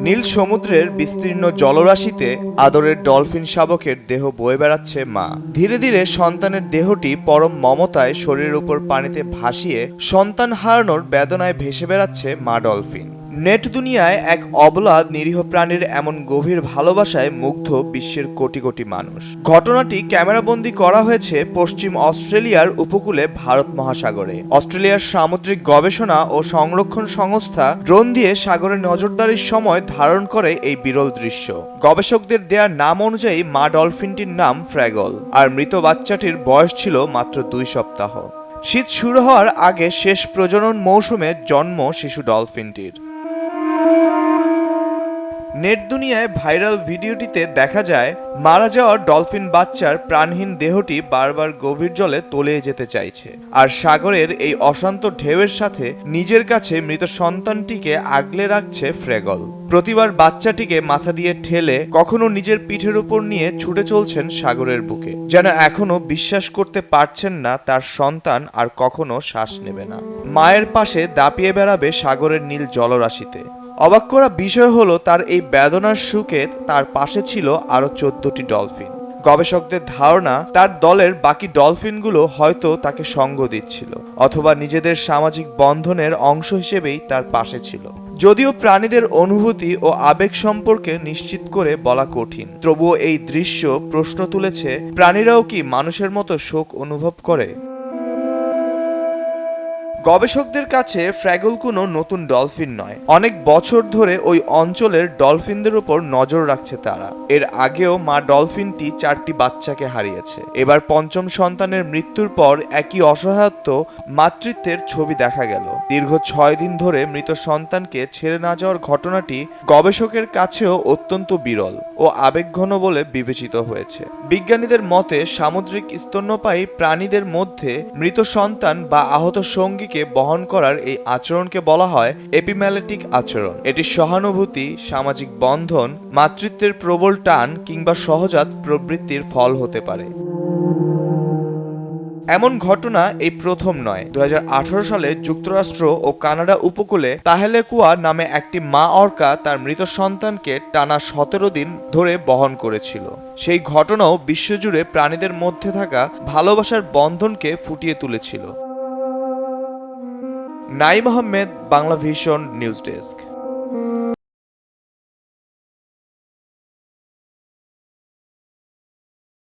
নীল সমুদ্রের বিস্তীর্ণ জলরাশিতে আদরের ডলফিন শাবকের দেহ বয়ে বেড়াচ্ছে মা। ধীরে ধীরে সন্তানের দেহটি পরম মমতায় শরীরের উপর পানিতে ভাসিয়ে সন্তান হারানোর বেদনায় ভেসে বেড়াচ্ছে মা ডলফিন। নেট দুনিয়ায় এক অবলা নিরীহ প্রাণীর এমন গভীর ভালোবাসায় মুগ্ধ বিশ্বের কোটি কোটি মানুষ। ঘটনাটি ক্যামেরাবন্দি করা হয়েছে পশ্চিম অস্ট্রেলিয়ার উপকূলে ভারত মহাসাগরে। অস্ট্রেলিয়ার সামুদ্রিক গবেষণা ও সংরক্ষণ সংস্থা ড্রোন দিয়ে সাগরে নজরদারির সময় ধারণ করে এই বিরল দৃশ্য। গবেষকদের দেয়া নাম অনুযায়ী মা ডলফিনটির নাম ফ্র্যাগল, আর মৃত বাচ্চাটির বয়স ছিল মাত্র 2 সপ্তাহ। শীত শুরু হওয়ার আগে শেষ প্রজনন মৌসুমে জন্ম শিশু ডলফিনটির। নেট দুনিয়ায় ভাইরাল ভিডিওটিতে দেখা যায় মারা যাওয়া ডলফিন বাচ্চার প্রাণহীন দেহটি বারবার গভীর জলে তলিয়ে যেতে চাইছে, আর সাগরের এই অশান্ত ঢেউয়ের সাথে নিজের কাছে মৃত সন্তানটিকে আগলে রাখছে ফ্র্যাগল। প্রতিবার বাচ্চাটিকে মাথা দিয়ে ঠেলে কখনো নিজের পিঠের উপর নিয়ে ছুটে চলছেন সাগরের বুকে, যেন এখনো বিশ্বাস করতে পারছেন না তার সন্তান আর কখনো শ্বাস নেবে না। মায়ের পাশে দাপিয়ে বেড়াবে সাগরের নীল জলরাশিতে। অবাক করা বিষয় হলো, তার এই বেদনার সুখে তার পাশে ছিল আরো 14টি ডলফিন। গবেষকদের ধারণা, তার দলের বাকি ডলফিনগুলো হয়তো তাকে সঙ্গ দিচ্ছিল, অথবা নিজেদের সামাজিক বন্ধনের অংশ হিসেবেই তার পাশে ছিল। যদিও প্রাণীদের অনুভূতি ও আবেগ সম্পর্কে নিশ্চিত করে বলা কঠিন, তবুও এই দৃশ্য প্রশ্ন তুলেছে, প্রাণীরাও কি মানুষের মতো শোক অনুভব করে? গবেষকদের কাছে ফ্র্যাগল কোনো নতুন ডলফিন নয়। অনেক বছর ধরে ওই অঞ্চলের ডলফিনদের উপর নজর রাখছে তারা। এর আগেও মা ডলফিনটি 4টি বাচ্চাকে হারিয়েছে। এবার 5ম সন্তানের মৃত্যুর পর একই অসহায়ত্ব মাতৃত্বের ছবি দেখা গেল। দীর্ঘ 6 দিন ধরে মৃত সন্তানকে ছেড়ে না যাওয়ার ঘটনাটি গবেষকের কাছেও অত্যন্ত বিরল ও আবেগঘন বলে বিবেচিত হয়েছে। বিজ্ঞানীদের মতে, সামুদ্রিক স্তন্যপায়ী প্রাণীদের মধ্যে মৃত সন্তান বা আহত সঙ্গী বহন করার এই আচরণকে বলা হয় এপিম্যালেটিক আচরণ। এটি সহানুভূতি, সামাজিক বন্ধন, মাতৃত্বের প্রবল টান কিংবা সহজাত প্রবৃত্তির ফল হতে পারে। এমন ঘটনা এই প্রথম নয়। 2018 সালে যুক্তরাষ্ট্র ও কানাডা উপকূলে তাহেলেকুয়া নামে একটি মা অর্কা তার মৃত সন্তানকে টানা 17 দিন ধরে বহন করেছিল। সেই ঘটনাও বিশ্বজুড়ে প্রাণীদের মধ্যে থাকা ভালোবাসার বন্ধনকে ফুটিয়ে তুলেছিল। Naim Ahmed, Bangla vision news desk.